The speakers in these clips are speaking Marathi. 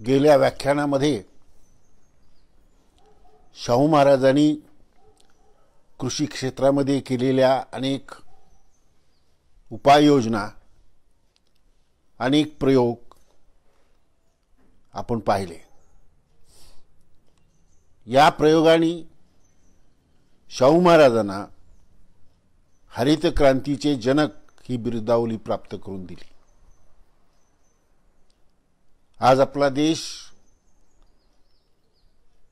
गेल्या व्याख्यानामध्ये शाहू महाराजांनी कृषी क्षेत्रामध्ये केलेल्या अनेक उपाययोजना, अनेक प्रयोग आपण पाहिले। या प्रयोगांनी शाहू महाराजांना हरित क्रांतीचे जनक ही बिरुदावली प्राप्त करून दिली। आज आपला देश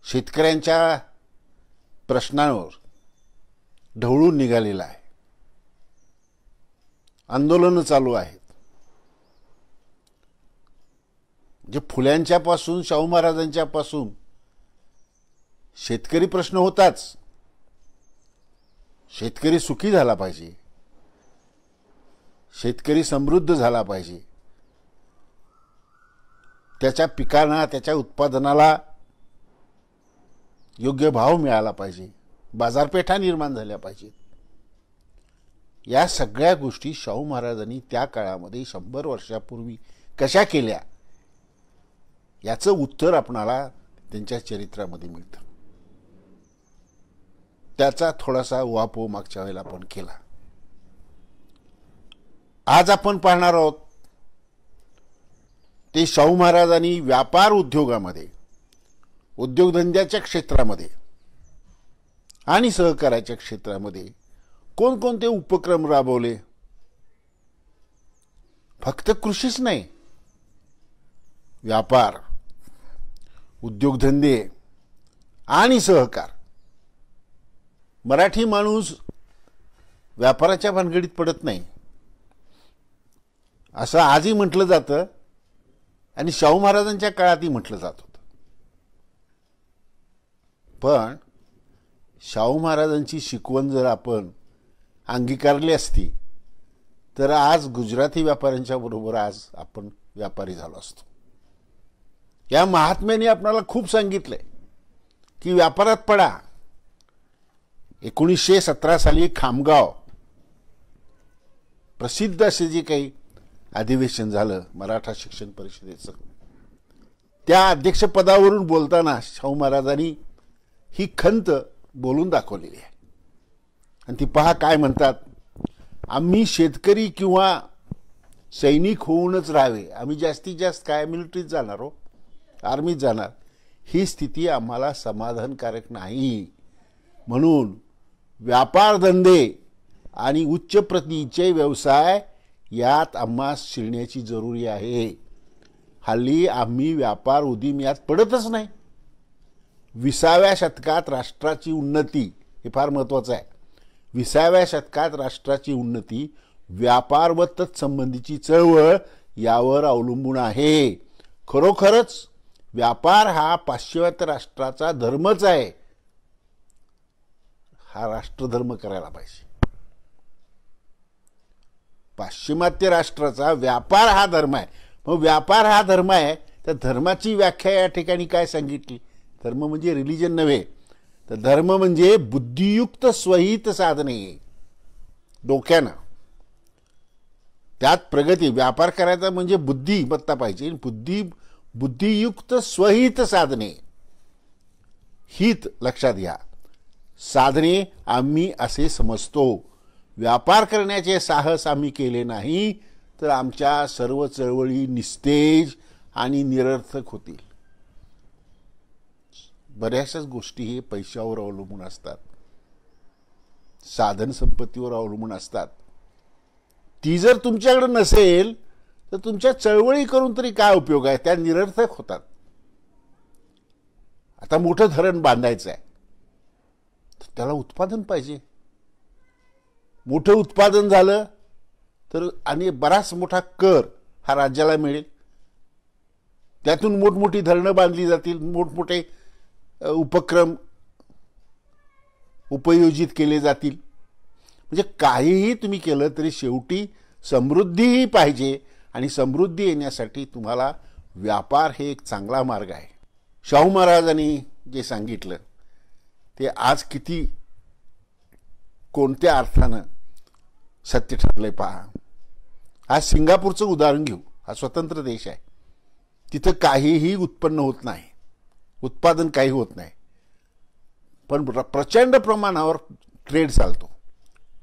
शेतकऱ्यांच्या प्रश्नांवर ढवळून निघालेला आहे। आंदोलन चालू आहेत। जे फुल्यांच्या पासून शाहू महाराजांच्या पासून शेतकरी प्रश्न होताच। शेतकरी सुखी झाला पाहिजे, शेतकरी समृद्ध झाला पाहिजे, त्याच्या पिकांना, त्याच्या उत्पादनाला योग्य भाव मिळाला पाहिजे, बाजारपेठा निर्माण झाल्या पाहिजेत। या सगळ्या गोष्टी शाहू महाराजांनी त्या काळामध्ये 100 वर्षापूर्वी कशा केल्या याचं उत्तर आपणाला त्यांच्या चरित्रामध्ये मिळतं। त्याचा थोडासा उहापोह मागच्या वेळेला आपण केला। आज आपण पाहणार आहोत ते शाहू महाराजांनी व्यापार उद्योगामध्ये, उद्योगधंद्याच्या क्षेत्रामध्ये आणि सहकार्याच्या क्षेत्रामध्ये कोणकोणते उपक्रम राबवले। फक्त कृषीच नाही, व्यापार, उद्योगधंदे आणि सहकार। मराठी माणूस व्यापाराच्या भानगडीत पडत नाही असं आजही म्हटलं जातं आणि शाहू महाराजांच्या काळातही म्हटलं जात होतं। पण शाहू महाराजांची शिकवण जर आपण अंगीकारली असती तर आज गुजराती व्यापाऱ्यांच्या बरोबर आज आपण व्यापारी झालो असतो। या महात्म्याने आपल्याला खूप सांगितलंय की व्यापारात पडा। 1917 साली खामगाव प्रसिद्ध असे जे काही अधिवेशन झालं मराठा शिक्षण परिषदेचं, त्या अध्यक्षपदावरून बोलताना शाहू महाराजांनी ही खंत बोलून दाखवलेली आहे। आणि ती पहा काय म्हणतात, आम्ही शेतकरी किंवा सैनिक होऊनच राहावे, आम्ही जास्तीत जास्त काय मिलिटरीत जाणार, हो आर्मीत जाणार, ही स्थिती आम्हाला समाधानकारक नाही। म्हणून व्यापार धंदे आणि उच्च प्रतीचे व्यवसाय यात आम्हा शिरण्याची जरुरी आहे। हल्ली आम्ही व्यापार उदीम यात पडतच नाही। 20व्या शतकात राष्ट्राची उन्नती, हे फार महत्त्वाचं आहे, 20व्या शतकात राष्ट्राची उन्नती व्यापार व तत्संबंधीची चळवळ यावर अवलंबून आहे। खरोखरच व्यापार हा पाश्चिमात्य राष्ट्राचा धर्मच आहे। हा राष्ट्रधर्म करायला पाहिजे। पाश्चिमात्य राष्ट्राचा व्यापार हा धर्म आहे। मग व्यापार हा धर्म आहे, तर धर्माची व्याख्या या ठिकाणी काय सांगितली? धर्म म्हणजे रिलिजन नव्हे, तर धर्म म्हणजे बुद्धियुक्त स्वहित साधने, डोक्यानं त्यात प्रगती। व्यापार करायचा म्हणजे बुद्धिमत्ता पाहिजे, बुद्धियुक्त स्वहित साधने, हित लक्षात घ्या, साधने आम्ही असे समजतो। व्यापार करण्याचे साहस आम्ही केले नाही तर आमच्या सर्व चळवळी निस्तेज आणि निरर्थक होतील। बऱ्याचशाच गोष्टी हे पैशावर अवलंबून असतात, साधन संपत्तीवर अवलंबून असतात। ती जर तुमच्याकडे नसेल तर तुमच्या चळवळी करून तरी काय उपयोग आहे, त्या निरर्थक होतात। आता मोठं धरण बांधायचं आहे तर त्याला उत्पादन पाहिजे। मोठं उत्पादन झालं तर आणि बराच मोठा कर हा राज्याला मिळेल, त्यातून मोठमोठी धरणं बांधली जातील, मोठमोठे उपक्रम उपयोजित केले जातील। म्हणजे काहीही तुम्ही केलं तरी शेवटी समृद्धीही पाहिजे आणि समृद्धी येण्यासाठी तुम्हाला व्यापार हे एक चांगला मार्ग आहे। शाहू महाराजांनी जे सांगितलं ते आज किती कोणत्या अर्थानं सत्य ठरले पहा। आज सिंगापूरचं उदाहरण घेऊ, हा स्वतंत्र देश आहे, तिथं काहीही उत्पन्न होत नाही, उत्पादन काही होत नाही, पण प्रचंड प्रमाणावर ट्रेड चालतो.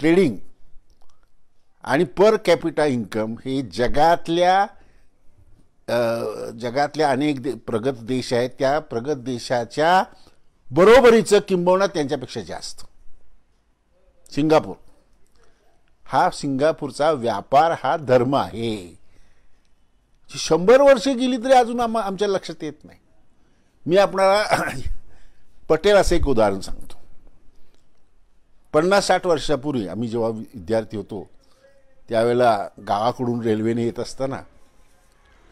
ट्रेडिंग आणि पर कॅपिटा इन्कम हे जगातल्या अनेक प्रगत देश आहेत, त्या प्रगत देशाच्या बरोबरीचं किंबहुना त्यांच्यापेक्षा जास्त. सिंगापूर सिंगापूरचा व्यापार हा धर्म आहे. 100 वर्षे गेली तरी अजून आमच्या लक्षात येत नाही. मी आपल्याला पटेल असं एक उदाहरण सांगतो. 50-60 वर्षापूर्वी आम्ही जेव्हा विद्यार्थी होतो त्यावेळेला गावाकडून रेल्वेने येत असताना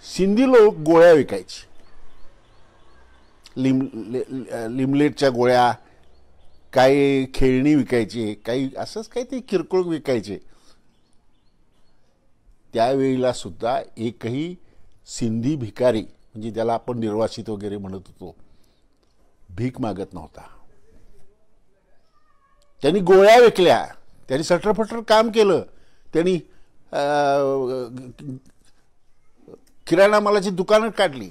सिंधी लोक गोळ्या विकायचे. लिमलेटच्या गोळ्या, काही खेळणी विकायचे, काही असंच काही ते किरकोळ विकायचे. त्यावेळेला सुद्धा एकही सिंधी भिकारी, म्हणजे ज्याला आपण निर्वासित वगैरे म्हणत होतो, भीक मागत नव्हता. त्यांनी गोळ्या विकल्या, त्यांनी सटरफटर काम केलं, त्यांनी किराणा मालाची दुकानं काढली,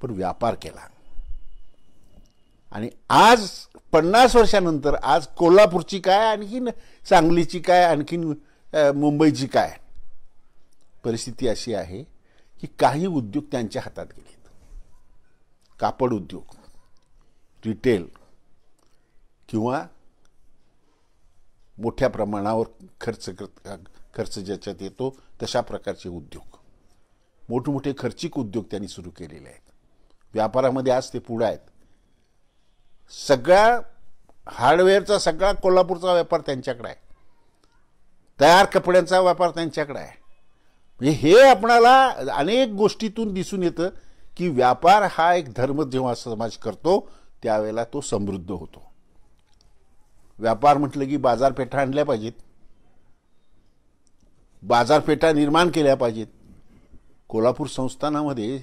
पण व्यापार केला. आणि आज 50 वर्षानंतर आज कोल्हापूरची काय, आणखीन सांगलीची काय, आणखीन मुंबईची काय परिस्थिती अशी आहे की काही उद्योग त्यांच्या हातात गेलेत. कापड उद्योग, रिटेल किंवा मोठ्या प्रमाणावर खर्च ज्याच्यात येतो तशा प्रकारचे उद्योग, मोठमोठे खर्चिक उद्योग त्यांनी सुरू केलेले आहेत. व्यापारामध्ये आज ते पुढे आहेत. सगळ्या हार्डवेअरचा सगळा कोल्हापूरचा व्यापार त्यांच्याकडे आहे. तयार कपड्यांचा व्यापार त्यांच्याकडे आहे. म्हणजे हे आपणाला अनेक गोष्टीतून दिसून येतं की व्यापार हा एक धर्म जेव्हा समाज करतो त्यावेळेला तो समृद्ध होतो. व्यापार म्हटलं की बाजारपेठा आणल्या पाहिजेत, बाजारपेठा निर्माण केल्या पाहिजेत. कोल्हापूर संस्थानामध्ये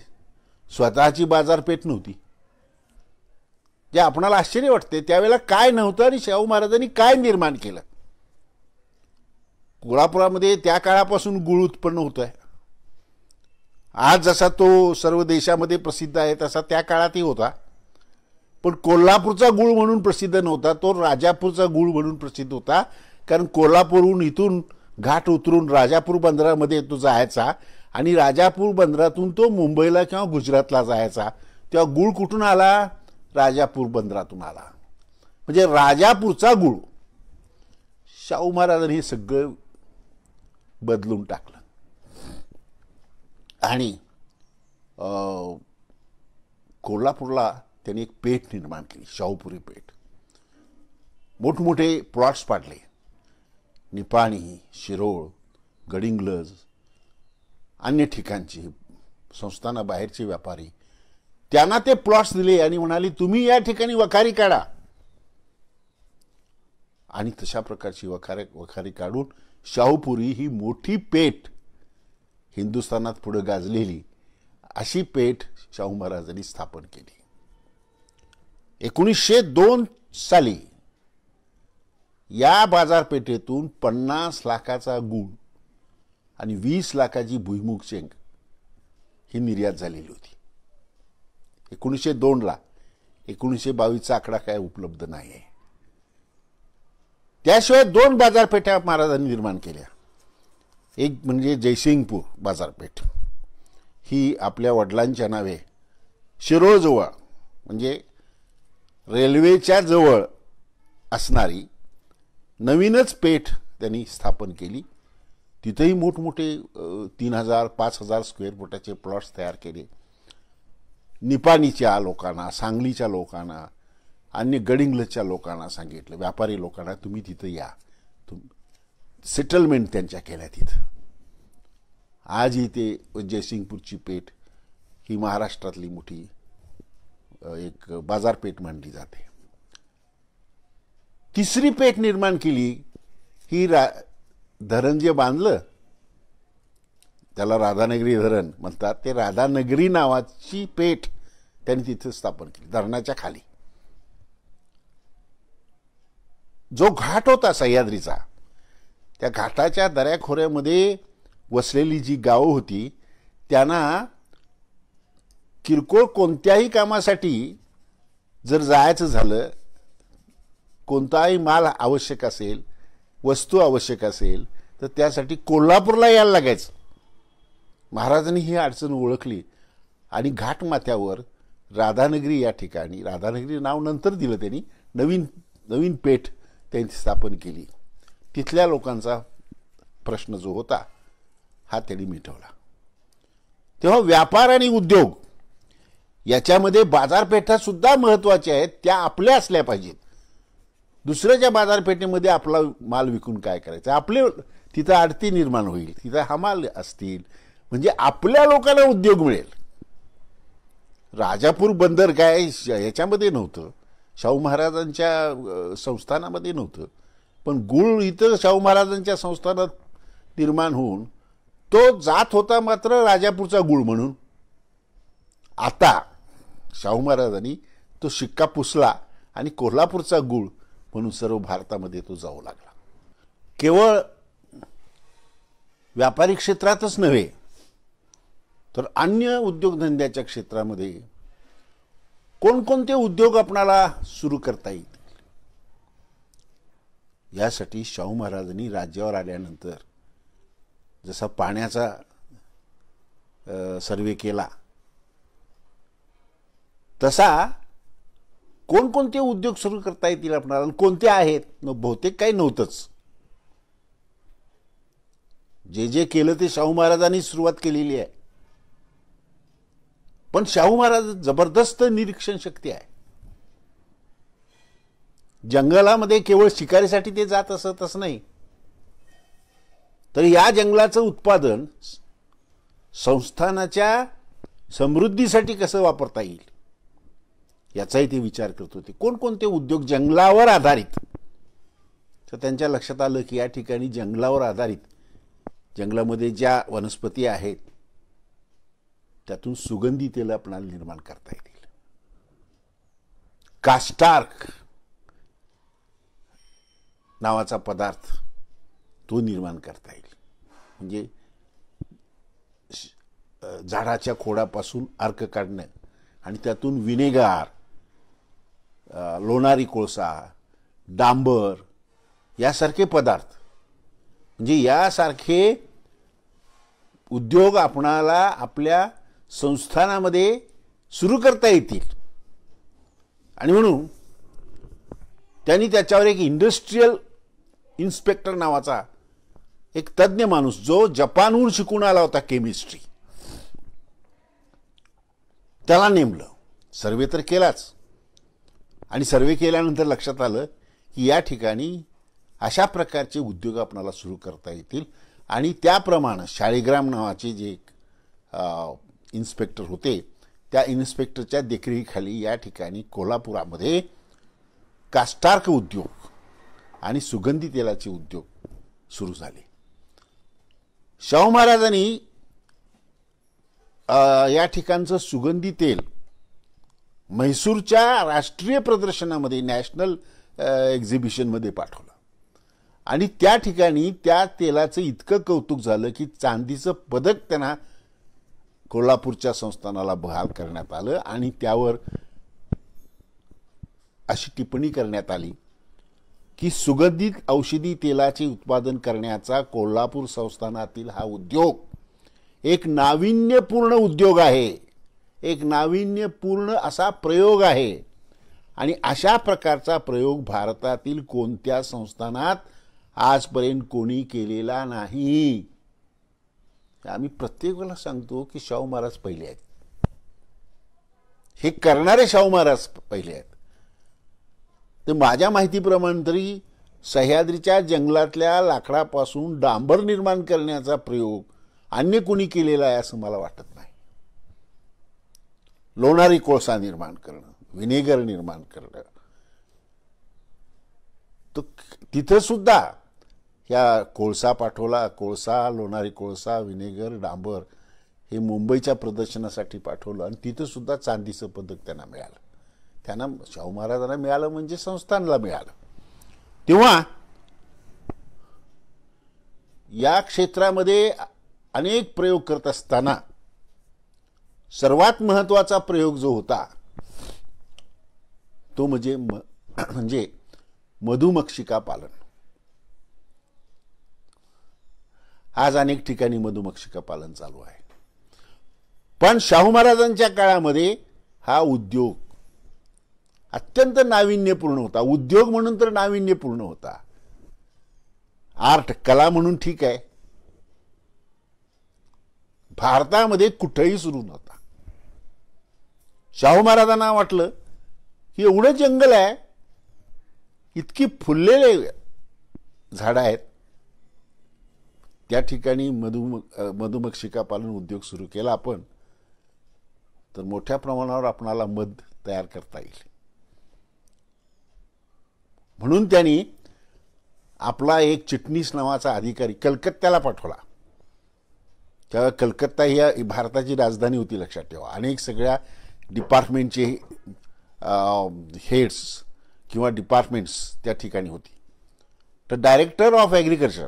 स्वतःची बाजारपेठ नव्हती. जे आपणाला आश्चर्य वाटते त्यावेळेला काय नव्हतं आणि शाहू महाराजांनी काय निर्माण केलं. कोल्हापुरामध्ये त्या काळापासून गुळ उत्पन्न होत आहे. आज जसा तो सर्व देशामध्ये प्रसिद्ध आहे तसा त्या काळातही होता, पण कोल्हापूरचा गुळ म्हणून प्रसिद्ध नव्हता, तो राजापूरचा गुळ म्हणून प्रसिद्ध होता. कारण कोल्हापूरहून इथून घाट उतरून राजापूर बंदरामध्ये तो जायचा आणि राजापूर बंदरातून तो मुंबईला किंवा गुजरातला जायचा. तेव्हा गुळ कुठून आला? राजापूर बंदरातून आला. म्हणजे राजापूरचा गुळ. शाहू महाराजांनी हे सगळं बदलून टाकलं आणि कोल्हापूरला त्यांनी एक पेठ निर्माण केली, शाहूपुरी पेठ. मोठमोठे प्लॉट्स पाडले. निपाणी, शिरोळ, गडिंग्लज, अन्य ठिकाणचे संस्थानाबाहेरचे व्यापारी त्यांना ते प्लॉट्स दिले आणि म्हणाले तुम्ही या ठिकाणी वखारी काढा. आणि तशा प्रकारची वखारी काढून शाहूपुरी ही मोठी पेठ हिंदुस्थानात पुढे गाजलेली अशी पेठ शाहू महाराजांनी स्थापन केली. 1902 साली या बाजारपेठेतून 50 लाखाचा गूळ आणि 20 लाखाची भुईमुग शेंग ही निर्यात झालेली होती 1902 ला. 1922चा आकडा काय उपलब्ध नाही आहे. त्याशिवाय 2 बाजारपेठा महाराजांनी निर्माण केल्या. एक म्हणजे जयसिंगपूर बाजारपेठ, ही आपल्या वडिलांच्या नावे शिरोळजवळ म्हणजे रेल्वेच्या जवळ असणारी नवीनच पेठ त्यांनी स्थापन केली. तिथेही मोठमोठे 3000-5000 स्क्वेअर फुटाचे प्लॉट्स तयार केले. निपाणीच्या लोकांना, सांगलीच्या लोकांना, अन्य गडिंग्लजच्या लोकांना सांगितलं, व्यापारी लोकांना तुम्ही तिथं या. सेटलमेंट त्यांच्या केल्या तिथं. आजही ते जयसिंगपूरची पेठ ही महाराष्ट्रातली मोठी एक बाजारपेठ मानली जाते. तिसरी पेठ निर्माण केली ही धरण जे बांधलं त्याला राधानगरी धरण म्हणतात, ते राधानगरी नावाची पेठ त्यांनी तिथे स्थापन केली धरणाच्या खाली. जो घाट होता सह्याद्रीचा, त्या घाटाच्या दऱ्याखोऱ्यामध्ये वसलेली जी गावं होती त्यांना किरकोळ कोणत्याही कामासाठी जर जायचं झालं, कोणताही माल आवश्यक असेल, वस्तू आवश्यक असेल, तर त्यासाठी कोल्हापूरला यायला लागायचं. महाराजांनी ही अडचण ओळखली आणि घाटमाथ्यावर राधानगरी या ठिकाणी, राधानगरी नाव नंतर दिलं त्यांनी, नवीन पेठ त्यांनी स्थापन केली. तिथल्या लोकांचा प्रश्न जो होता हा त्यांनी मिटवला. तेव्हा व्यापार आणि उद्योग याच्यामध्ये बाजारपेठा सुद्धा महत्वाच्या आहेत. त्या आपल्या असल्या पाहिजेत. दुसऱ्याच्या बाजारपेठेमध्ये आपला माल विकून काय करायचं? आपले तिथं आडती निर्माण होईल, तिथं हमाल असतील, म्हणजे आपल्या लोकांना उद्योग मिळेल. राजापूर बंदर काय याच्यामध्ये नव्हतं, शाहू महाराजांच्या संस्थानामध्ये नव्हतं, पण गुळ इथं शाहू महाराजांच्या संस्थानात निर्माण होऊन तो जात होता मात्र राजापूरचा गुळ म्हणून. आता शाहू महाराजांनी तो शिक्का पुसला आणि कोल्हापूरचा गुळ म्हणून सर्व भारतामध्ये तो जाऊ लागला. केवळ व्यापारी क्षेत्रातच नव्हे तर अन्य उद्योगधंद्याच्या क्षेत्रामध्ये कोणकोणते उद्योग आपणाला सुरू करता येतील, यासाठी शाहू महाराजांनी राज्यावर आल्यानंतर जसा पाण्याचा सर्वे केला तसा कोणकोणते उद्योग सुरू करता येतील आपणाला, कोणते आहेत? बहुतेक काही नव्हतंच. जे केलं ते शाहू महाराजांनी सुरुवात केलेली आहे. पण शाहू महाराज जबरदस्त निरीक्षण शक्ती आहे. जंगलामध्ये केवळ शिकारीसाठी ते जात असतच नाही, तर या जंगलाचं उत्पादन संस्थानाच्या समृद्धीसाठी कसं वापरता येईल याचाही ते विचार करत होते. कोणकोणते उद्योग जंगलावर आधारित? तर त्यांच्या लक्षात आलं की या ठिकाणी जंगलावर आधारित, जंगलामध्ये ज्या वनस्पती आहेत त्यातून सुगंधी तेल आपल्याला निर्माण करता येतील. कास्टार्क नावाचा पदार्थ तो निर्माण करता येईल. म्हणजे झाडाच्या खोडापासून अर्क काढणं आणि त्यातून विनेगार, लोणारी कोळसा, डांबर यासारखे पदार्थ, म्हणजे यासारखे उद्योग आपणाला आपल्या संस्थानामध्ये सुरू करता येतील. आणि म्हणून त्यांनी त्याच्यावर एक इंडस्ट्रियल इन्स्पेक्टर नावाचा एक तज्ञ माणूस, जो जपानहून शिकून आला होता केमिस्ट्री, त्याला नेमलं. सर्वे तर केलाच आणि सर्वे केल्यानंतर लक्षात आलं की या ठिकाणी अशा प्रकारचे उद्योग आपल्याला सुरू करता येतील. आणि त्याप्रमाणे शाळीग्राम नावाचे जे इन्स्पेक्टर होते, त्या इन्स्पेक्टरच्या देखरेखीखाली या ठिकाणी कोल्हापुरामध्ये कास्टार्क उद्योग आणि सुगंधी तेलाचे उद्योग सुरू झाले. शाहू महाराजांनी या ठिकाणचं सुगंधी तेल म्हैसूरच्या राष्ट्रीय प्रदर्शनामध्ये, नॅशनल एक्झिबिशनमध्ये पाठवलं आणि त्या ठिकाणी त्या तेलाचं इतकं कौतुक झालं की चांदीचं पदक त्यांना कोल्हापूरच्या संस्थानाला बहाल करण्यात आलं. आणि त्यावर अशी टिप्पणी करण्यात आली की सुगंधित औषधी तेलाचे उत्पादन करण्याचा कोल्हापूर संस्थानातील हा उद्योग एक नाविन्यपूर्ण उद्योग आहे, एक नाविन्यपूर्ण असा प्रयोग आहे. आणि अशा प्रकारचा प्रयोग भारतातील कोणत्या संस्थानात आजपर्यंत कोणी केलेला नाही. आम्ही प्रत्येक वेळेला सांगतो की शाहू महाराज पहिले आहेत, हे करणारे शाहू महाराज पहिले आहेत. तर माझ्या माहितीप्रमाणे तरी सह्याद्रीच्या जंगलातल्या लाकडापासून डांबर निर्माण करण्याचा प्रयोग अन्य कोणी केलेला आहे असं मला वाटत नाही. लोणारी कोळसा निर्माण करणं, विनेगर निर्माण करणं, तर तिथं सुद्धा या कोळसा पाठवला. कोळसा, लोणारी कोळसा, विनेगर, डांबर हे मुंबईच्या प्रदर्शनासाठी पाठवलं आणि तिथं सुद्धा चांदीचं पदक त्यांना मिळालं. त्यांना शाहू महाराजांना मिळालं म्हणजे संस्थानला मिळालं. तेव्हा या क्षेत्रामध्ये अनेक प्रयोग करत असताना सर्वात महत्वाचा प्रयोग जो होता तो म्हणजे मधुमक्षिका पालन. आज अनेक ठिकाणी मधुमक्षिका पालन चालू आहे, पण शाहू महाराजांच्या काळामध्ये हा उद्योग अत्यंत नाविन्यपूर्ण होता. उद्योग म्हणून तर नाविन्यपूर्ण होता, आर्ट कला म्हणून ठीक आहे, भारतामध्ये कुठेही सुरू नव्हता. शाहू महाराजांना वाटलं की एवढं जंगल आहे, इतकी फुललेले झाडं आहेत, त्या ठिकाणी मधुमक्षिका पालन उद्योग सुरू केला आपण तर मोठ्या प्रमाणावर आपणाला मध तयार करता येईल. म्हणून त्यांनी आपला एक चिटणीस नावाचा अधिकारी कलकत्त्याला पाठवला. तेव्हा कलकत्ता ही भारताची राजधानी होती, लक्षात ठेवा. अनेक सगळ्या डिपार्टमेंटचे हेड्स किंवा डिपार्टमेंट्स त्या ठिकाणी होती. तर डायरेक्टर ऑफ ॲग्रिकल्चर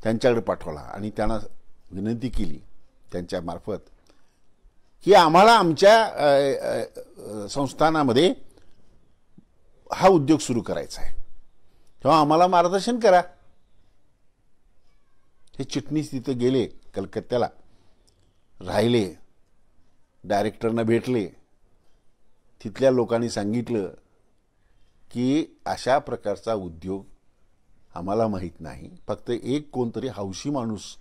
त्यांच्याकडे पाठवला आणि त्यांना विनंती केली त्यांच्या मार्फत की आम्हाला आमच्या संस्थानामध्ये हा उद्योग सुरू करायचा आहे, तेव्हा आम्हाला मार्गदर्शन करा. हे चिटणीस तिथे गेले, कलकत्त्याला राहिले, डायरेक्टरना भेटले. तिथल्या लोकांनी सांगितलं की अशा प्रकारचा उद्योग आम्हाला माहीत नाही, फक्त एक कोणतरी हौशी माणूस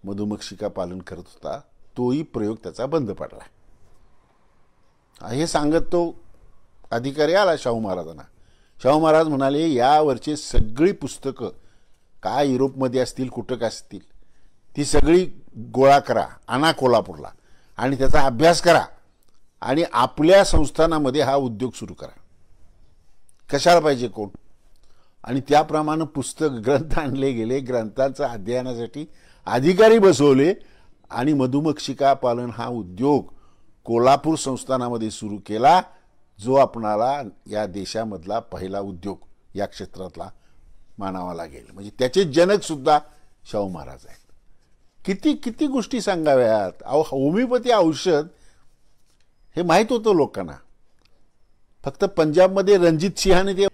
मधुमक्षिका पालन करत होता, तोही प्रयोग त्याचा बंद पडला. हे सांगत तो अधिकारी आला शाहू महाराजांना. शाहू महाराज म्हणाले, यावरचे सगळी पुस्तकं काय युरोपमध्ये असतील, कुठं काय असतील, ती सगळी गोळा करा, आणा कोल्हापूरला आणि त्याचा अभ्यास करा आणि आपल्या संस्थानामध्ये हा उद्योग सुरू करा. कशाला पाहिजे कोण? आणि त्याप्रमाणे पुस्तक ग्रंथ आणले गेले. ग्रंथांचा अध्ययनासाठी अधिकारी बसवले आणि मधुमक्षिका पालन हा उद्योग कोल्हापूर संस्थानामध्ये सुरू केला, जो आपणाला या देशामधला पहिला उद्योग या क्षेत्रातला मानावा लागेल. म्हणजे त्याचे जनक सुद्धा शाहू महाराज आहेत. किती किती गोष्टी सांगाव्यात. होमिओपॅथी औषध हे माहीत होतं लोकांना, फक्त पंजाबमध्ये रणजित सिंहाने ते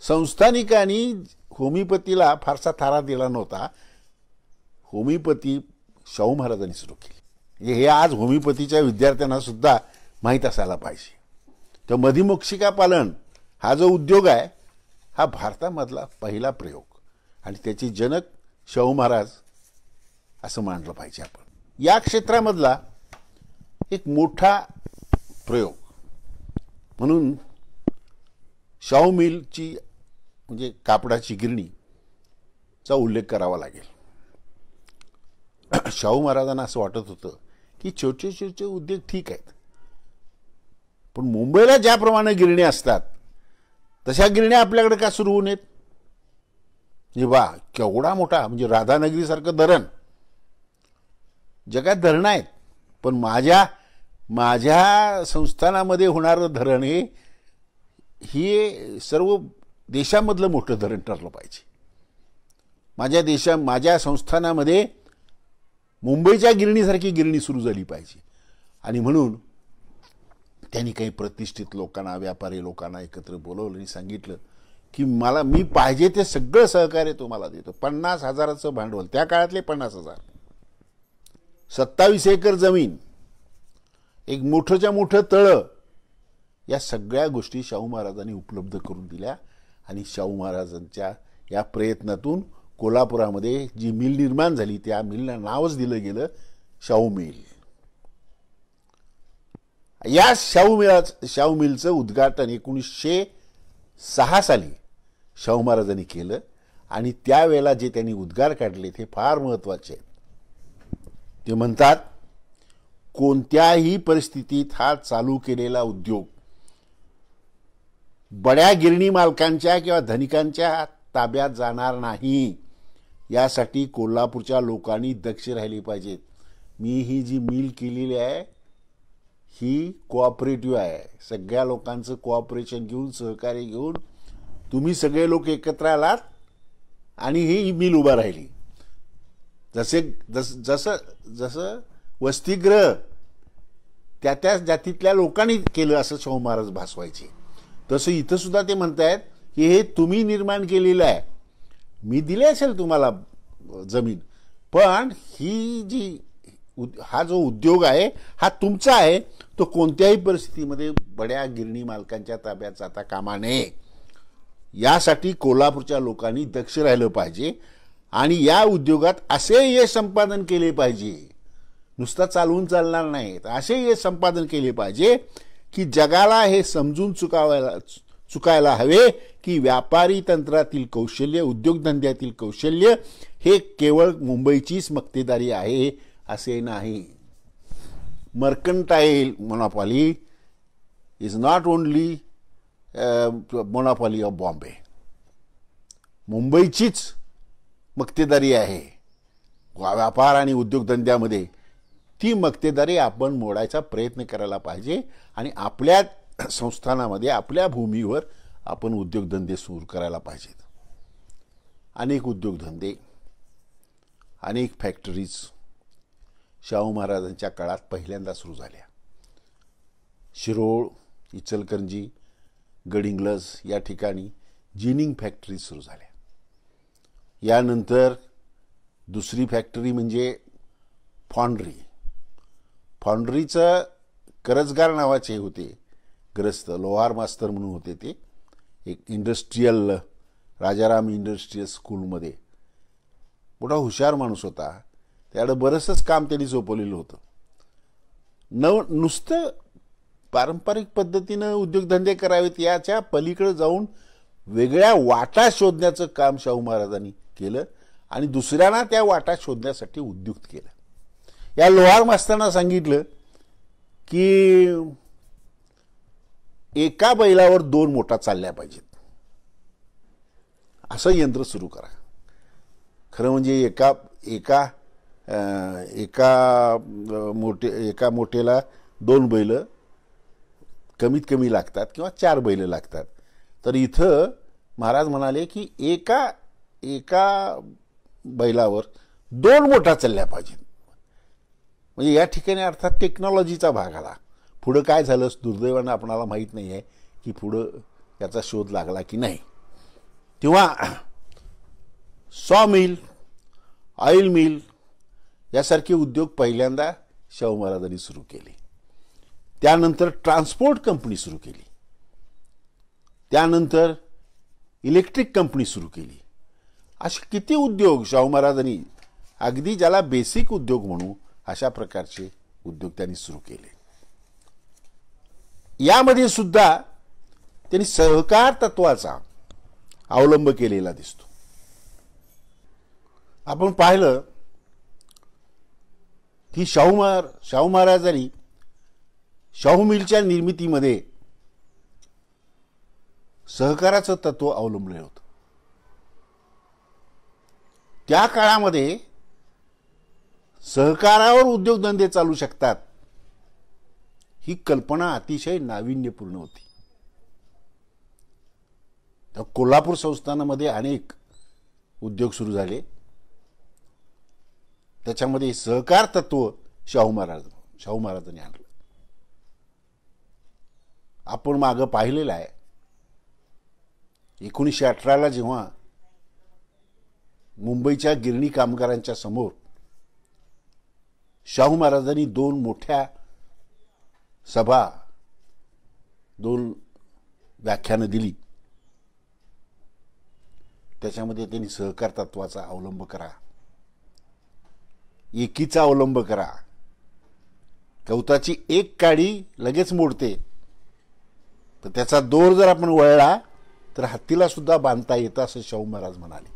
संस्थानिकांनी होमिओपॅथीला फारसा थारा दिला नव्हता. होमिओपॅथी शाहू महाराजांनी सुरू केली. हे आज होमिओपॅथीच्या विद्यार्थ्यांना सुद्धा माहीत असायला पाहिजे. तर मधुमक्षिका पालन हा जो उद्योग आहे हा भारतामधला पहिला प्रयोग आणि त्याचे जनक शाहू महाराज असं मानलं पाहिजे आपण. या क्षेत्रामधला एक मोठा प्रयोग म्हणून शाहू मिलची म्हणजे कापडाची गिरणीचा उल्लेख करावा लागेल. शाहू महाराजांना असं वाटत होतं की छोटे छोटे उद्योग ठीक आहेत, पण मुंबईला ज्याप्रमाणे गिरण्या असतात तशा गिरण्या आपल्याकडे का सुरू होऊ नयेत? म्हणजे वा केवढा मोठा, म्हणजे राधानगरीसारखं धरण, जगात धरणं आहेत, पण माझ्या संस्थानामध्ये होणारं धरण हे सर्व देशामधलं मोठं धरण ठरलं पाहिजे. माझ्या संस्थानामध्ये मुंबईच्या गिरणीसारखी गिरणी सुरू झाली पाहिजे. आणि म्हणून त्यांनी काही प्रतिष्ठित लोकांना, व्यापारी लोकांना एकत्र बोलवलं आणि सांगितलं की मी पाहिजे ते सगळं सहकार्य तुम्हाला देतो. 50,000चं भांडवल, त्या काळातले 50,000, 27 एकर जमीन, एक मोठंच्या मोठं तळं, या सगळ्या गोष्टी शाहू महाराजांनी उपलब्ध करून दिल्या. आणि शाहू महाराजांच्या या प्रयत्नातून कोल्हापुरामध्ये जी मिल निर्माण झाली त्या मिलला नावच दिलं गेलं शाहू मिल. या शाहू मिलचं उद्घाटन 1906 साली शाहू महाराजांनी केलं आणि त्यावेळेला जे त्यांनी उद्गार काढले ते फार महत्वाचे आहेत. ते म्हणतात, कोणत्याही परिस्थितीत हा चालू केलेला उद्योग बड्या गिरणी मालकांच्या किंवा धनिकांच्या ताब्यात जाणार नाही, यासाठी कोल्हापूरच्या लोकांनी दक्ष राहिले पाहिजेत. मी ही जी मिल केलेली आहे ही कोऑपरेटिव्ह आहे. सगळ्या लोकांचं कोऑपरेशन घेऊन, सहकार्य घेऊन तुम्ही सगळे लोक एकत्र आलात आणि ही मिल उभा राहिली. जसं वसतिगृह त्या त्या जातीतल्या लोकांनी केलं असं शाहू महाराज भासवायचे. तसं इथं सुद्धा ते म्हणतायत की हे तुम्ही निर्माण केलेलं आहे, मी दिले असेल तुम्हाला जमीन, पण ही जी हा जो उद्योग आहे हा तुमचा आहे, तो कोणत्याही परिस्थितीमध्ये बड्या गिरणी मालकांच्या ताब्यात जाता कामा नये. यासाठी कोल्हापूरच्या लोकांनी दक्ष राहिलं पाहिजे आणि या उद्योगात असे यश संपादन केले पाहिजे, नुसता चालवून चालणार नाही, असे यश संपादन केले पाहिजे की जगाला हे समजून चुकायला हवे की व्यापारी तंत्रातील कौशल्य, उद्योगधंद्यातील कौशल्य हे केवळ मुंबईचीच मक्तेदारी आहे असे नाही. Mercantile monopoly is not only monopoly of Bombay. मुंबईचीच मक्तेदारी आहे व्यापार आणि उद्योगधंद्यामध्ये. ती मक्तेदारी आपण मोडायचा प्रयत्न करायला पाहिजे आणि आपल्या संस्थानामध्ये, आपल्या भूमीवर आपण उद्योगधंदे सुरू करायला पाहिजेत. अनेक उद्योगधंदे, अनेक फॅक्टरीज शाहू महाराजांच्या काळात पहिल्यांदा सुरू झाल्या. शिरोळ, इचलकरंजी, गडिंग्लज या ठिकाणी जिनिंग फॅक्टरी सुरू झाल्या. यानंतर दुसरी फॅक्टरी म्हणजे फॉन्ड्री. फॉन्ड्रीचं करजगार नावाचे होते ग्रस्त, लोहार मास्तर म्हणून होते ते. एक इंडस्ट्रीयल, राजाराम इंडस्ट्रीयल स्कूलमध्ये मोठा हुशार माणूस होता. त्याकडे बरंचसंच काम त्यांनी सोपवलेलं होतं. नुसतं पारंपरिक पद्धतीनं उद्योगधंदे करावेत याच्या पलीकडे जाऊन वेगळ्या वाटा शोधण्याचं काम शाहू महाराजांनी केलं आणि दुसऱ्यांना त्या वाटा शोधण्यासाठी उद्युक्त केलं. या लोहार मास्तरांना सांगितलं की एका बैलावर 2 मोटा चालल्या पाहिजेत, असं यंत्र सुरू करा. खरं म्हणजे एका मोठेला 2 बैल कमीत कमी लागतात किंवा 4 बैल लागतात. तर इथं महाराज म्हणाले की एका बैलावर 2 मोटा चालल्या पाहिजेत. म्हणजे या ठिकाणी अर्थात टेक्नॉलॉजीचा भाग आला. पुढं काय झालं दुर्दैवानं आपणाला माहीत नाही आहे की पुढं याचा शोध लागला की नाही. तेव्हा सॉ मिल, ऑइल मिल यासारखे उद्योग पहिल्यांदा शाहू महाराजांनी सुरू केले. त्यानंतर ट्रान्सपोर्ट कंपनी सुरू केली. त्यानंतर इलेक्ट्रिक कंपनी सुरू केली. असे किती उद्योग शाहू महाराजांनी, अगदी ज्याला बेसिक उद्योग म्हणू अशा प्रकारचे उद्योग त्यांनी सुरू केले. यामध्ये सुद्धा त्यांनी सहकार तत्वाचा अवलंब केलेला दिसतो. आपण पाहिलं की शाहू महाराजांनी शाहू मिलच्या निर्मितीमध्ये सहकाराचं तत्व अवलंबले होतं. त्या काळामध्ये सहकारावर उद्योगधंदे चालू शकतात ही कल्पना अतिशय नाविन्यपूर्ण होती. कोल्हापूर संस्थानामध्ये अनेक उद्योग सुरू झाले. त्याच्यामध्ये सहकार तत्व शाहू महाराजांनी आणलं. आपण मागं पाहिलेलं आहे 1918ला जेव्हा मुंबईच्या गिरणी कामगारांच्या समोर शाहू महाराजांनी 2 मोठ्या सभा, 2 व्याख्यानं दिली. त्याच्यामध्ये त्यांनी सहकार तत्वाचा अवलंब करा, एकीचा अवलंब करा. गवताची एक काडी लगेच मोडते, तर त्याचा दोर जर आपण वळला तर हत्तीला सुद्धा बांधता येतं असं शाहू महाराज म्हणाले.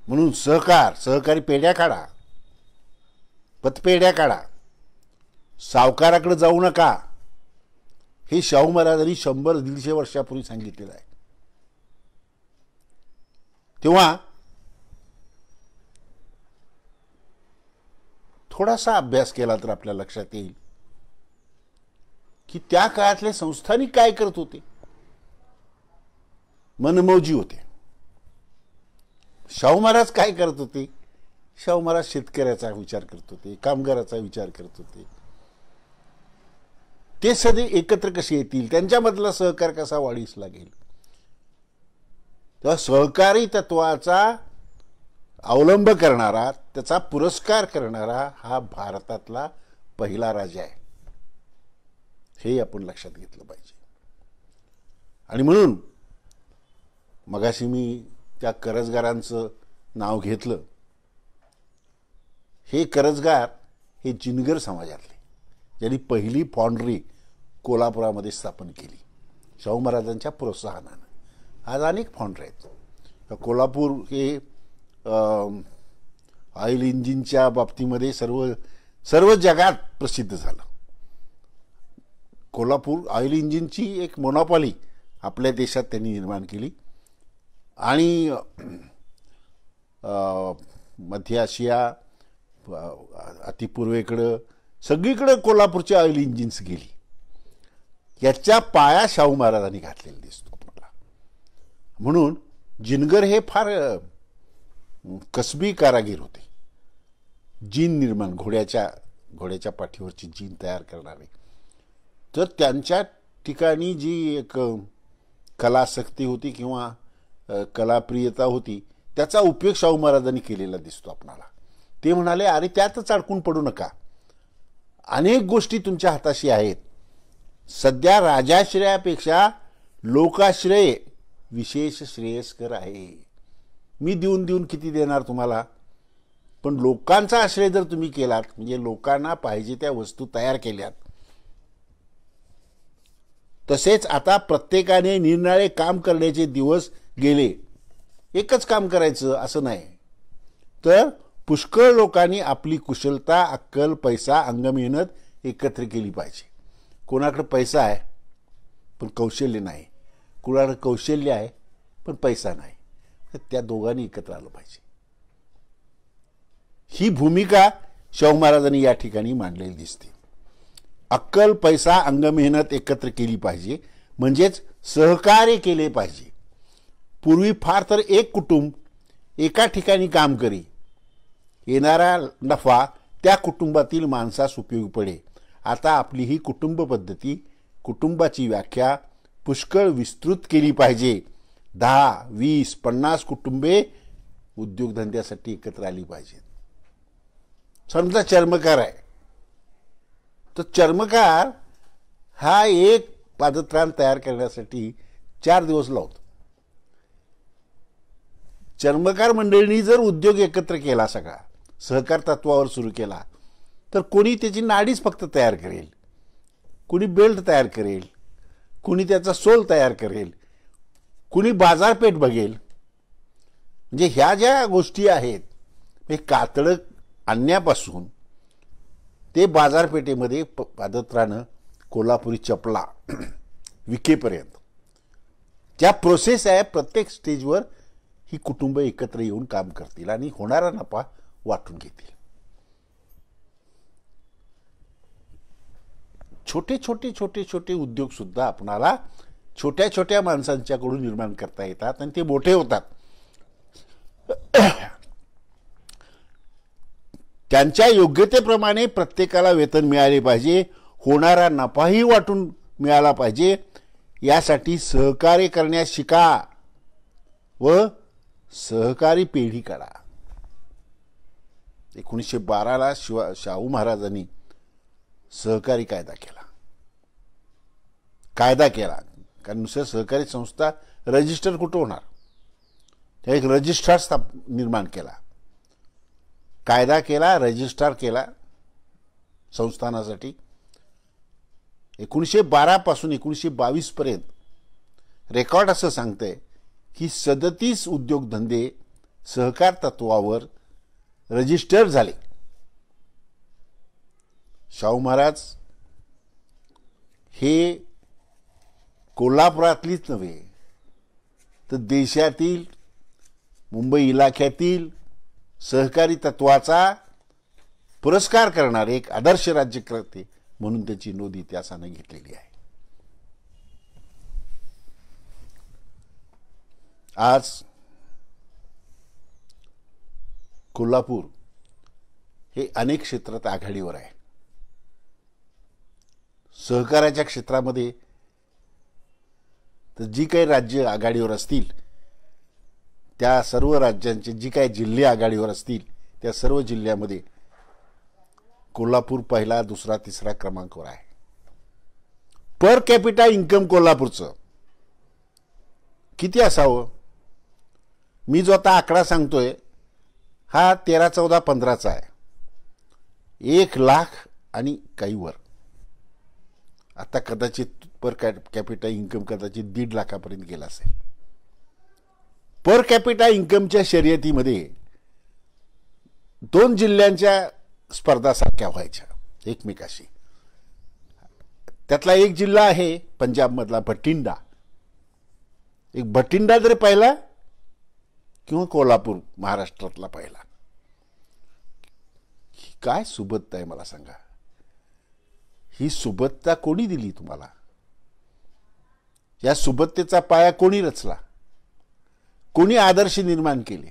म्हणून सहकारी पेढ्या काढा, पतपेढ्या काढा, सावकाराकडे जाऊ नका, हे शाहू महाराजांनी 100-150 वर्षापूर्वी सांगितलेलं आहे. तेव्हा थोडासा अभ्यास केला तर आपल्या लक्षात येईल की त्या काळातले संस्थानिक काय करत होते. मनमौजी होते. शाहू महाराज काय करत होते? शाहू महाराज शेतकऱ्याचा विचार करत होते, कामगाराचा विचार करत होते, ते सगळे एकत्र कसे येतील, त्यांच्यामधला सहकार कसा वाढीस लागेल. तेव्हा सहकारी तत्वाचा अवलंब करणारा, त्याचा पुरस्कार करणारा हा भारतातला पहिला राजा आहे, हे आपण लक्षात घेतलं पाहिजे. आणि म्हणून मगाशी मी त्या कर्जगारांचं नाव घेतलं. हे कर्जगार हे जिनगर समाजातले, ज्यांनी पहिली फाउंड्री कोल्हापुरामध्ये स्थापन केली शाहू महाराजांच्या प्रोत्साहनानं. आज अनेक फाउंड्री आहेत. कोल्हापूर हे ऑइल इंजिनच्या बाबतीमध्ये सर्व जगात प्रसिद्ध झालं. कोल्हापूर ऑइल इंजिनची एक मोनोपॉली आपल्या देशात त्यांनी निर्माण केली आणि मध्य आशिया, अतिपूर्वेकडं सगळीकडे कोल्हापूरची ऑइल इंजिन्स गेली. याच्या पाया शाहू महाराजांनी घातलेला दिसतो आपल्याला. म्हणून जिनगर हे फार कसबी कारागीर होते. जीन निर्माण, घोड्याच्या पाठीवरची जीन तयार करणारे. तर त्यांच्या ठिकाणी जी एक कलासक्ती होती किंवा कलाप्रियता होती, त्याचा उपयोग शाहू महाराजांनी केलेला दिसतो आपणाला. ते म्हणाले, अरे त्यातच अडकून पडू नका, अनेक गोष्टी तुमच्या हाताशी आहेत. सध्या राजाश्रयापेक्षा लोकाश्रय विशेष श्रेयस्कर आहे. मी देऊन किती देणार तुम्हाला, पण लोकांचा आश्रय जर तुम्ही केलात, म्हणजे लोकांना पाहिजे त्या वस्तू तयार केल्यात. तसेच आता प्रत्येकाने निरनिराळे काम करण्याचे दिवस गेले. एकच काम करायचं असं नाही, तर पुष्कळ लोकांनी आपली कुशलता, अक्कल, पैसा, अंगमेहनत एकत्र केली पाहिजे. कोणाकडे पैसा आहे पण कौशल्य नाही, कुणाकडे कौशल्य आहे पण पैसा नाही, तर त्या दोघांनी एकत्र आलं पाहिजे. ही भूमिका शाहू महाराजांनी या ठिकाणी मांडलेली दिसते. अक्कल, पैसा, अंगमेहनत एकत्र केली पाहिजे, म्हणजेच सहकार्य केले पाहिजे. पूर्वी फार तर एक कुटुंब एका ठिकाणी काम करी, येणारा नफा त्या कुटुंबातील माणसास उपयोगी पडे. आता आपली ही कुटुंब पद्धती, कुटुंबाची व्याख्या पुष्कळ विस्तृत केली पाहिजे. 10, 20, 50 कुटुंबे उद्योगधंद्यासाठी एकत्र आली पाहिजेत. समजा चर्मकार आहे, तर चर्मकार हा एक पादत्राण तयार करण्यासाठी 4 दिवस लावतो. चर्मकार मंडळींनी जर उद्योग एकत्र केला, सगळा सहकार तत्वावर सुरू केला, तर कोणी त्याची नाडीच फक्त तयार करेल, कोणी बेल्ट तयार करेल, कोणी त्याचा सोल तयार करेल, कोणी बाजारपेठ बघेल. म्हणजे ह्या ज्या गोष्टी आहेत, हे कातडं आणण्यापासून ते बाजारपेठेमध्ये पादत्राणं, कोल्हापुरी चपला विकेपर्यंत ज्या प्रोसेस आहे, प्रत्येक स्टेजवर ही कुटुंब एकत्र येऊन काम करतील आणि होणारा नफा वाटून घेतील. छोटे उद्योग सुद्धा आपणाला छोट्या माणसांच्याकडून निर्माण करता येतात आणि ते मोठे होतात. त्यांच्या योग्यतेप्रमाणे प्रत्येकाला वेतन मिळाले पाहिजे, होणारा नफाही वाटून मिळाला पाहिजे. यासाठी सहकार्य करण्यास शिका व सहकारी पेढी काढा. 1912ला शाहू महाराजांनी सहकारी कायदा केला. कारण नुसतं सहकारी संस्था रजिस्टर कुठं होणार, एक रजिस्ट्रार निर्माण केला, कायदा केला, रजिस्ट्रार केला संस्थानासाठी. 1912 पासून 1922 पर्यंत रेकॉर्ड असं सांगतंय की 37 उद्योगधंदे सहकार तत्वावर रजिस्टर झाले. शाहू महाराज हे कोल्हापुरातलीच नव्हे, तर देशातील, मुंबई इलाख्यातील सहकारी तत्वाचा पुरस्कार करणारे एक आदर्श राज्यकर्ते म्हणून त्याची नोंद इतिहासाने घेतलेली आहे. आज कोल्हापूर हे अनेक क्षेत्रात आघाडीवर आहे. सहकाराच्या क्षेत्रामध्ये तर जी काही राज्य आघाडीवर असतील त्या सर्व राज्यांचे जी काही जिल्हे आघाडीवर असतील त्या सर्व जिल्ह्यामध्ये कोल्हापूर पहिला, दुसरा, तिसरा क्रमांकावर आहे. पर कॅपिटा इन्कम कोल्हापूरचं किती असावं? मी जो आता आकडा सांगतोय हा 13, 14, 15चा आहे. 1,00,000 आणि काही वर. आता कदाचित पर कॅपिटा इन्कम कदाचित 1.5 लाखापर्यंत गेला असेल. पर कॅपिटा इन्कमच्या शर्यतीमध्ये 2 जिल्ह्यांच्या स्पर्धा सारख्या व्हायच्या एकमेकाशी. त्यातला एक जिल्हा आहे पंजाबमधला भटिंडा. एक भटिंडा जरी पाहिला किंवा कोल्हापूर महाराष्ट्रातला पाहिला, काय सुबत्ता आहे मला सांगा. ही सुबत्ता कोणी दिली तुम्हाला? या सुबत्तेचा पाया कोणी रचला? कोणी आदर्श निर्माण केले?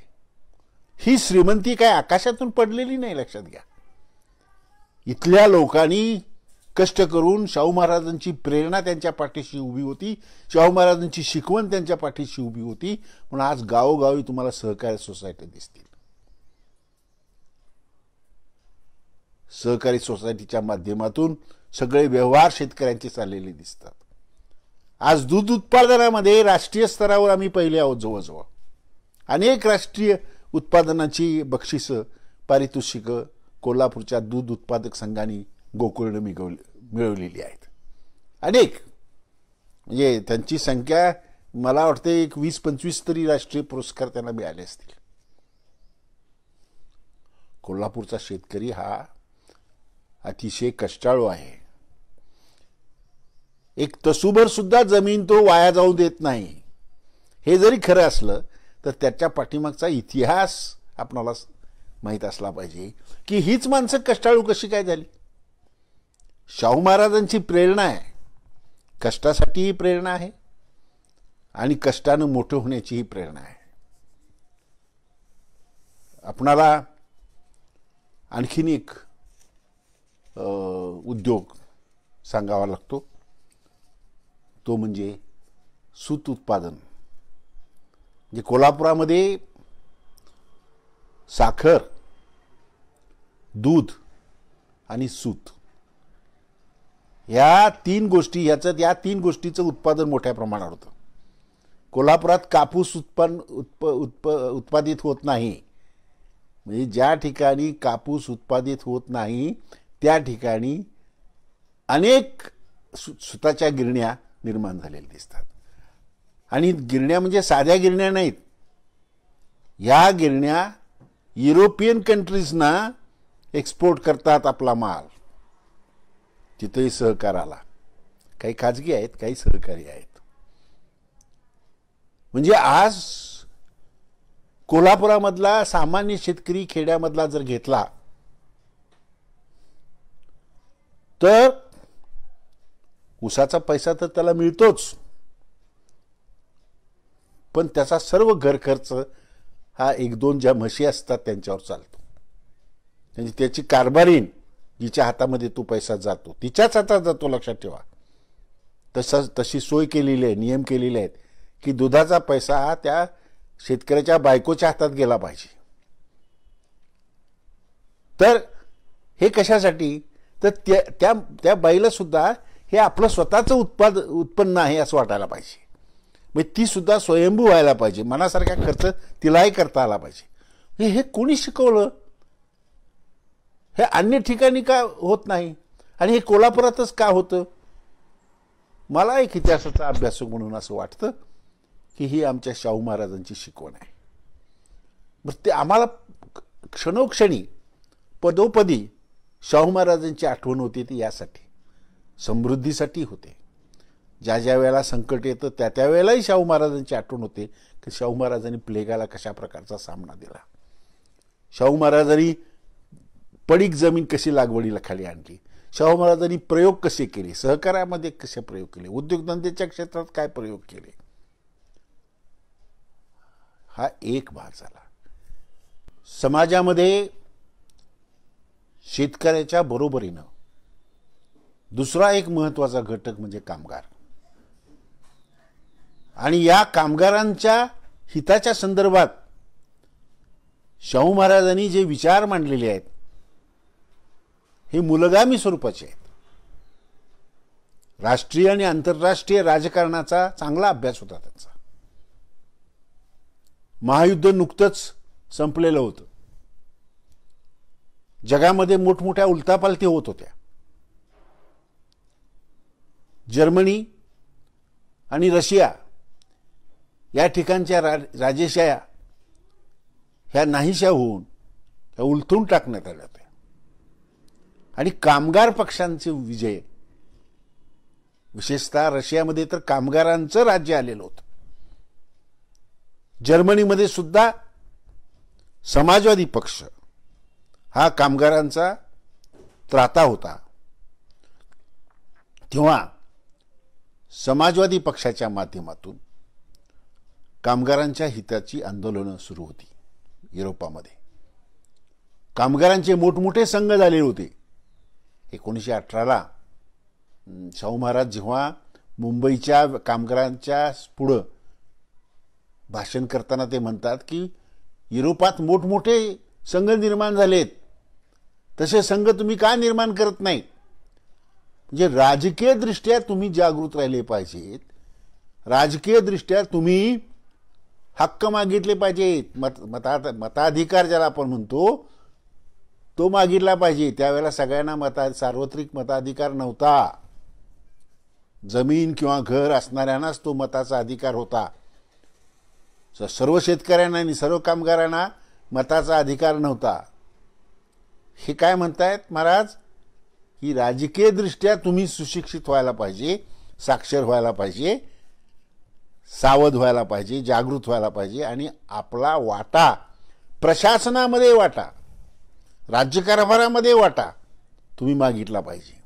ही श्रीमंती काय आकाशातून पडलेली नाही, लक्षात घ्या. इथल्या लोकांनी कष्ट करून शाहू महाराजांची प्रेरणा त्यांच्या पाठीशी उभी होती, शाहू महाराजांची शिकवण त्यांच्या पाठीशी उभी होती. म्हणून आज गावोगावी तुम्हाला सहकारी सोसायटी दिसतील. सहकारी सोसायटीच्या माध्यमातून सगळे व्यवहार शेतकऱ्यांचे चाललेले दिसतात. आज दूध उत्पादनामध्ये राष्ट्रीय स्तरावर आम्ही पहिले आहोत. जवळजवळ अनेक राष्ट्रीय उत्पादनाची बक्षिसं, पारितोषिकं कोल्हापूरच्या दूध उत्पादक संघाने गोकुळने मिळवलेली आहेत. अनेक, म्हणजे त्यांची संख्या मला वाटते एक 20-25 तरी राष्ट्रीय पुरस्कार त्यांना मिळाले असतील. कोल्हापूरचा शेतकरी हा अतिशय कष्टाळू आहे. एक तसूभर सुद्धा जमीन तो वाया जाऊ देत नाही. हे जरी खरं असलं तर त्याच्या पाठीमागचा इतिहास आपणाला माहीत असला पाहिजे की हीच माणसं कष्टाळू कशी काय झाली. शाहू महाराजांची प्रेरणा आहे, कष्टासाठीही प्रेरणा आहे आणि कष्टानं मोठं होण्याचीही प्रेरणा आहे. आपणाला आणखीन एक उद्योग सांगावा लागतो, तो म्हणजे सूत उत्पादन. म्हणजे कोल्हापुरामध्ये साखर, दूध आणि सूत या 3 गोष्टी, या 3 गोष्टीचं उत्पादन मोठ्या प्रमाणावर होतं. कोल्हापुरात कापूस उत्पादित होत नाही. म्हणजे ज्या ठिकाणी कापूस उत्पादित होत नाही त्या ठिकाणी अनेक सुताच्या गिरण्या निर्माण झालेल्या दिसतात. आणि गिरण्या म्हणजे साध्या गिरण्या नाहीत. या गिरण्या युरोपियन कंट्रीजना एक्सपोर्ट करतात आपला माल. तिथेही सहकार आला. काही खाजगी आहेत, काही सहकारी आहेत. म्हणजे आज कोल्हापुरामधला सामान्य शेतकरी खेड्यामधला जर घेतला तर ऊसाचा पैसा तर त्याला मिळतोच, पण त्याचा सर्व घर खर्च हा 1-2 ज्या म्हशी असतात त्यांच्यावर चालतो. म्हणजे त्याची कारभारीण जिच्या हातामध्ये तो पैसा जातो तिच्याच हातात जातो. लक्षात ठेवा. तशी सोय केलेली आहे, नियम केलेले आहेत की दुधाचा पैसा हा त्या शेतकऱ्याच्या बायकोच्या हातात गेला पाहिजे. तर हे कशासाठी? तर त्या बाईला सुद्धा हे आपलं स्वतःचं उत्पन्न आहे असं वाटायला पाहिजे. म्हणजे ती सुद्धा स्वयंभू व्हायला पाहिजे. मनासारखा खर्च तिलाही करता आला पाहिजे. हे कोणी शिकवलं? हे अन्य ठिकाणी का होत नाही आणि हे कोल्हापुरातच का होतं? मला एक इतिहासाचा अभ्यासक म्हणून असं वाटतं की ही आमच्या शाहू महाराजांची शिकवण आहे. बरं, ते आम्हाला क्षणोक्षणी पदोपदी शाहू महाराजांची आठवण होते ती यासाठी, समृद्धीसाठी होते. ज्या ज्या वेळेला संकट येतं त्या वेळेलाही शाहू महाराजांची आठवण होते की शाहू महाराजांनी प्लेगाला कशा प्रकारचा सामना दिला. शाहू महाराजांनी पडीक जमीन कशी लागवडीला खाली आणली. शाहू महाराजांनी प्रयोग कसे केले, सहकार्यामध्ये कसे प्रयोग केले, उद्योगधंद्याच्या क्षेत्रात काय प्रयोग केले. हा एक भाग झाला. समाजामध्ये शेतकऱ्याच्या बरोबरीनं दुसरा एक महत्वाचा घटक म्हणजे कामगार. आणि या कामगारांच्या हिताच्या संदर्भात शाहू महाराजांनी जे विचार मांडलेले आहेत हे मूलगामी स्वरूपाचे आहेत. राष्ट्रीय आणि आंतरराष्ट्रीय राजकारणाचा चांगला अभ्यास होता त्यांचा. महायुद्ध नुकतंच संपलेलं होतं. जगामध्ये मोठमोठ्या उलथापालथी होत होत्या. जर्मनी आणि रशिया या ठिकाणच्या राजेशाह्या ह्या नाहीशा होऊन ह्या उलथून टाकण्यात आल्या होत्या. आणि कामगार पक्षांचे विजय, विशेषतः रशियामध्ये तर कामगारांचं राज्य आलेलं होतं. जर्मनीमध्ये सुद्धा समाजवादी पक्ष हा कामगारांचा त्राता होता. तेव्हा समाजवादी पक्षाच्या माध्यमातून कामगारांच्या हिताची आंदोलनं सुरू होती. युरोपामध्ये कामगारांचे मोठमोठे संघ झाले होते. 1918ला शाहू महाराज जेव्हा मुंबईच्या कामगारांच्या पुढं भाषण करताना ते म्हणतात की युरोपात मोठमोठे संघ निर्माण झालेत, तसे संघ तुम्ही का निर्माण करत नाही? म्हणजे राजकीय दृष्ट्या तुम्ही जागृत राहिले पाहिजेत. राजकीय दृष्ट्या तुम्ही हक्क मागितले पाहिजेत. मताधिकार ज्याला आपण म्हणतो तो मागितला पाहिजे. त्यावेळेला सगळ्यांना सार्वत्रिक मताधिकार नव्हता. जमीन किंवा घर असणाऱ्यांनाच तो मताचा अधिकार होता. सर्व शेतकऱ्यांना आणि सर्व कामगारांना मताचा अधिकार नव्हता. हे काय म्हणतायत महाराज की राजकीय दृष्ट्या तुम्ही सुशिक्षित व्हायला पाहिजे, साक्षर व्हायला पाहिजे, सावध व्हायला पाहिजे, जागृत व्हायला पाहिजे आणि आपला वाटा प्रशासनामध्ये, वाटा राज्यकारभारामध्ये वाटा तुम्ही मागितला पाहिजे.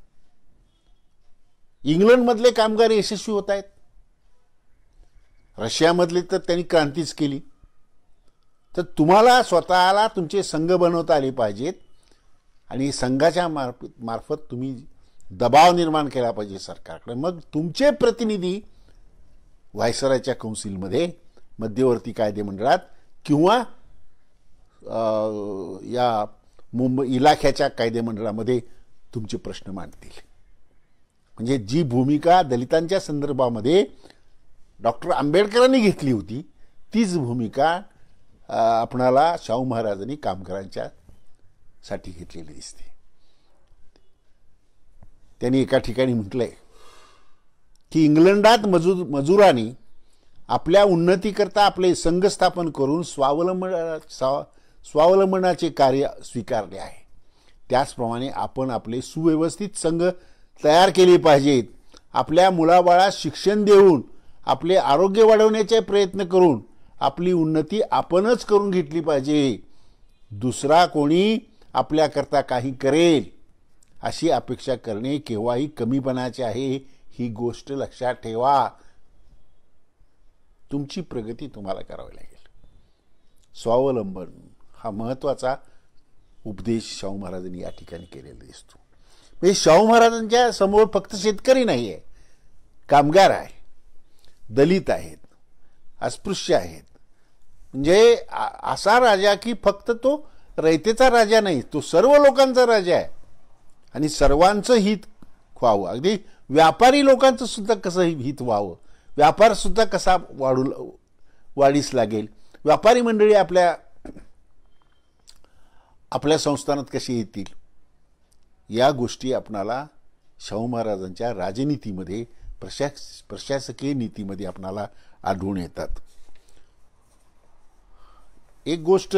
इंग्लंडमधले कामगार यशस्वी होत आहेत. रशियामधले तर त्यांनी क्रांतीच केली. तर तुम्हाला स्वतःला तुमचे संघ बनवता आले पाहिजेत आणि संघाच्या मार्फत तुम्ही दबाव निर्माण केला पाहिजे सरकारकडे. मग तुमचे प्रतिनिधी व्हायसरायच्या कौन्सिलमध्ये, मध्यवर्ती कायदेमंडळात किंवा या मुंबई इलाख्याच्या कायदेमंडळामध्ये तुमचे प्रश्न मांडतील. म्हणजे जी भूमिका दलितांच्या संदर्भामध्ये डॉक्टर आंबेडकरांनी घेतली होती तीच भूमिका आपणाला शाहू महाराजांनी कामगारांच्या साठी घेतलेली दिसते. त्यांनी एका ठिकाणी म्हटलंय की इंग्लंडात मजुरांनी आपल्या उन्नतीकरता आपले संघ स्थापन करून स्वावलंबनाचे कार्य स्वीकारले आहे. त्याचप्रमाणे आपण आपले सुव्यवस्थित संघ तयार केले पाहिजेत. आपल्या मुलाबाळास शिक्षण देऊन आपले आरोग्य वाढवण्याचे प्रयत्न करून आपली उन्नती आपणच करून घेतली पाहिजे. दुसरा कोणी आपल्याकरता काही करेल अशी अपेक्षा करणे केव्हाही कमीपणाचे आहे. ही गोष्ट लक्षात ठेवा. तुमची प्रगती तुम्हाला करावी लागेल. स्वावलंबन हा महत्वाचा उपदेश शाहू महाराजांनी या ठिकाणी केलेला दिसतो. म्हणजे शाहू महाराजांच्या समोर फक्त शेतकरी नाही आहे, कामगार आहे, दलित आहेत, अस्पृश्य आहेत. म्हणजे असा राजा की फक्त तो रयतेचा राजा नाही, तो सर्व लोकांचा राजा आहे आणि सर्वांचं हित व्हावं. अगदी व्यापारी लोकांचं सुद्धा कसं हित व्हावं, व्यापार सुद्धा कसा वाढीस लागेल, व्यापारी मंडळी आपल्या संस्थानात कशी येतील, या गोष्टी आपणाला शाहू महाराजांच्या राजनीतीमध्ये, प्रशासकीय नीतीमध्ये आपणाला आढळून येतात. एक गोष्ट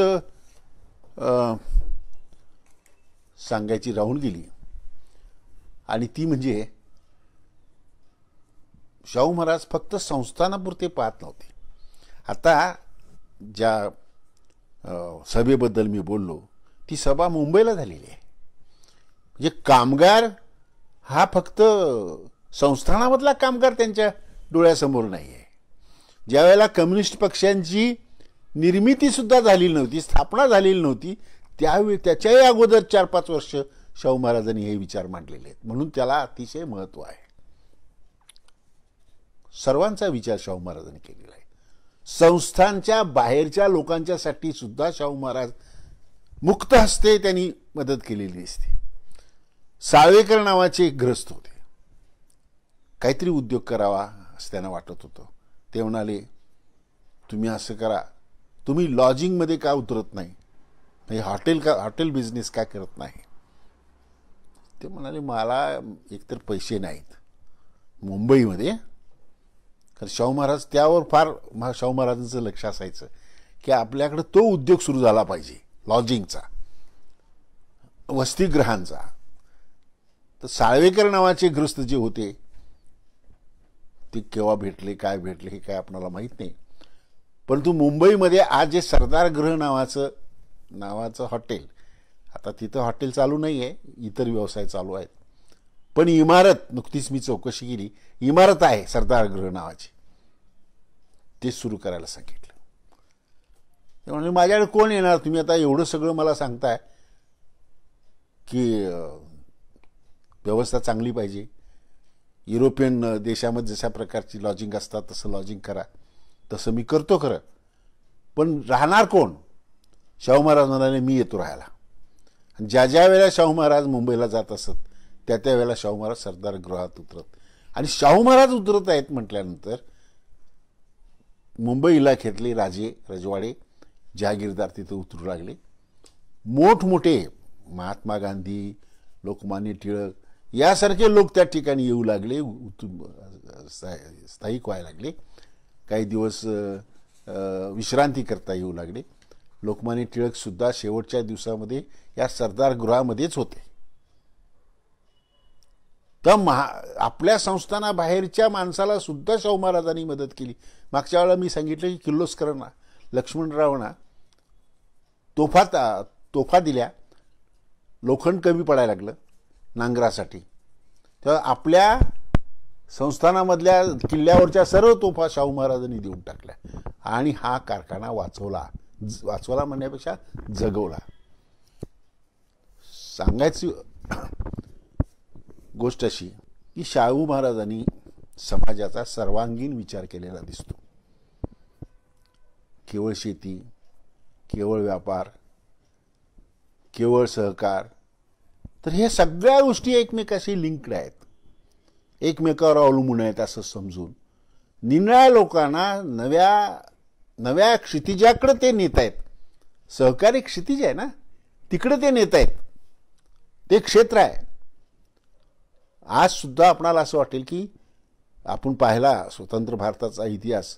सांगायची राहून गेली आणि ती म्हणजे शाहू महाराज फक्त संस्थानापुरते पाहत नव्हते. आता ज्या सभेबद्दल मी बोललो ती सभा मुंबईला झालेली आहे. म्हणजे कामगार हा फक्त संस्थानामधला कामगार त्यांच्या डोळ्यासमोर नाही आहे. ज्या वेळेला कम्युनिस्ट पक्षांची निर्मिती सुद्धा झालेली नव्हती, स्थापना झालेली नव्हती, त्यावेळी त्याच्याही अगोदर 4-5 वर्ष शाहू महाराजांनी हे विचार मांडलेले आहेत, म्हणून त्याला अतिशय महत्व आहे. सर्वांचा विचार शाहू महाराजांनी केलेला आहे. संस्थांच्या बाहेरच्या लोकांच्यासाठी सुद्धा शाहू महाराज मुक्त हस्ते त्यांनी मदत केलेली असते. साळवेकर नावाचे एक ग्रस्त होते, काहीतरी उद्योग करावा असं त्यांना वाटत होतं. ते म्हणाले, तुम्ही असं करा, तुम्ही लॉजिंगमध्ये का उतरत नाही, हॉटेल बिझनेस का करत नाही. ते म्हणाले, मला एकतर पैसे नाहीत मुंबईमध्ये. कारण शाहू महाराज त्यावर फार शाहू महाराजांचं लक्ष असायचं की आपल्याकडे तो उद्योग सुरू झाला पाहिजे, लॉजिंगचा, वसतिगृहांचा. तर साळवेकर नावाचे ग्रस्त जे होते ते केव्हा भेटले, काय भेटले हे काय आपल्याला माहीत नाही. परंतु मुंबईमध्ये आज जे सरदार गृह नावाचं हॉटेल, आता तिथं हॉटेल चालू नाही आहे, इतर व्यवसाय चालू आहेत, पण इमारत, नुकतीच मी चौकशी केली, इमारत आहे सरदार गृह नावाची, ते सुरू करायला सांगितलं. ते म्हणजे माझ्याकडे कोण येणार, तुम्ही आता एवढं सगळं मला सांगताय की व्यवस्था चांगली पाहिजे, युरोपियन देशामध्ये जशा प्रकारची लॉजिंग असतात तसं लॉजिंग करा. तसं मी करतो खरं, पण राहणार कोण. शाहू महाराज म्हणाले, मी येतो राहायला. आणि ज्या ज्या वेळेला शाहू महाराज मुंबईला जात असत त्या वेळेला शाहू महाराज सरदार गृहात उतरत. आणि शाहू महाराज उतरत आहेत म्हटल्यानंतर मुंबई इलाख्यातले राजे रजवाडे जहागीरदार तिथे उतरू लागले. मोठमोठे महात्मा गांधी, लोकमान्य टिळक यासारखे लोक त्या ठिकाणी येऊ लागले, स्थायिक व्हायला लागले. काही दिवस विश्रांती करता येऊ लागले. लोकमान्य टिळक सुद्धा शेवटच्या दिवसामध्ये या सरदार गृहामध्येच होते. तर आपल्या संस्थानाबाहेरच्या माणसाला सुद्धा शाहू महाराजांनी मदत केली. मागच्या वेळेला मी सांगितलं की किर्लोस्करांना, लक्ष्मणरावांना तोफा दिल्या, लोखंड कमी पडायला लागलं नांगरासाठी, तर आपल्या संस्थानामधल्या किल्ल्यावरच्या सर्व तोफा शाहू महाराजांनी देऊन टाकल्या आणि हा कारखाना वाचवला म्हणण्यापेक्षा जगवला. सांगायची गोष्ट अशी की शाहू महाराजांनी समाजाचा सर्वांगीण विचार केलेला दिसतो. केवळ शेती, केवळ व्यापार, केवळ सहकार, तर हे सगळ्या गोष्टी एकमेकाशी लिंक्ड आहेत, एकमेकावर अवलंबून आहेत असं समजून निराळ्या लोकांना नव्या क्षितिजाकडे ते नेत आहेत. सहकारी क्षितिज आहे ना, तिकडे ते नेत आहेत, ते क्षेत्र आहे. आज सुद्धा आपणाला असं वाटेल की आपण पाहिला स्वतंत्र भारताचा इतिहास,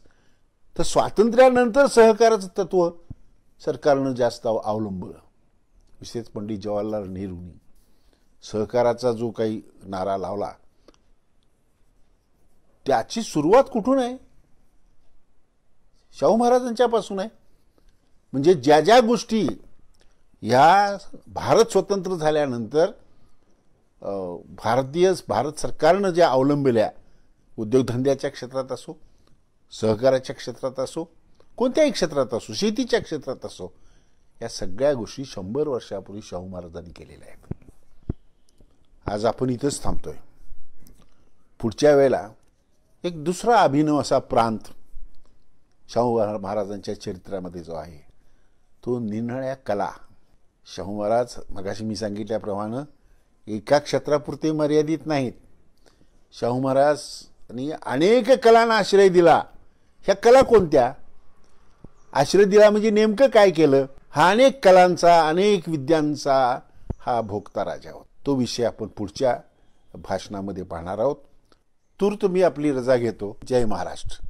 तर स्वातंत्र्यानंतर सहकाराचं तत्व सरकारनं जास्त अवलंबलं. विशेष पंडित जवाहरलाल नेहरूंनी सहकाराचा जो काही नारा लावला, त्याची सुरुवात कुठून आहे? शाहू महाराजांच्यापासून आहे. म्हणजे ज्या ज्या गोष्टी ह्या भारत स्वतंत्र झाल्यानंतर भारत सरकारनं ज्या अवलंबल्या, उद्योगधंद्याच्या क्षेत्रात असो, सहकाराच्या क्षेत्रात असो, कोणत्याही क्षेत्रात असो, शेतीच्या क्षेत्रात असो, या सगळ्या गोष्टी 100 वर्षापूर्वी शाहू महाराजांनी केलेल्या आहेत. आज आपण इथंच थांबतोय. पुढच्या वेळेला एक दुसरा अभिनव असा प्रांत शाहू महाराजांच्या चरित्रामध्ये जो आहे तो निरनिराळ्या कला. शाहू महाराज मगाशी मी सांगितल्याप्रमाणे एका क्षेत्रापुरते मर्यादित नाहीत. शाहू महाराजांनी अनेक कलांना आश्रय दिला. ह्या कला कोणत्या? आश्रय दिला म्हणजे नेमकं काय केलं? हा अनेक कलांचा, अनेक विद्यांचा हा भोगता राजा होता. तो विषय आपण पुढच्या भाषणामध्ये पाहणार आहोत. तूर्त मी आपली रजा घेतो. जय महाराष्ट्र.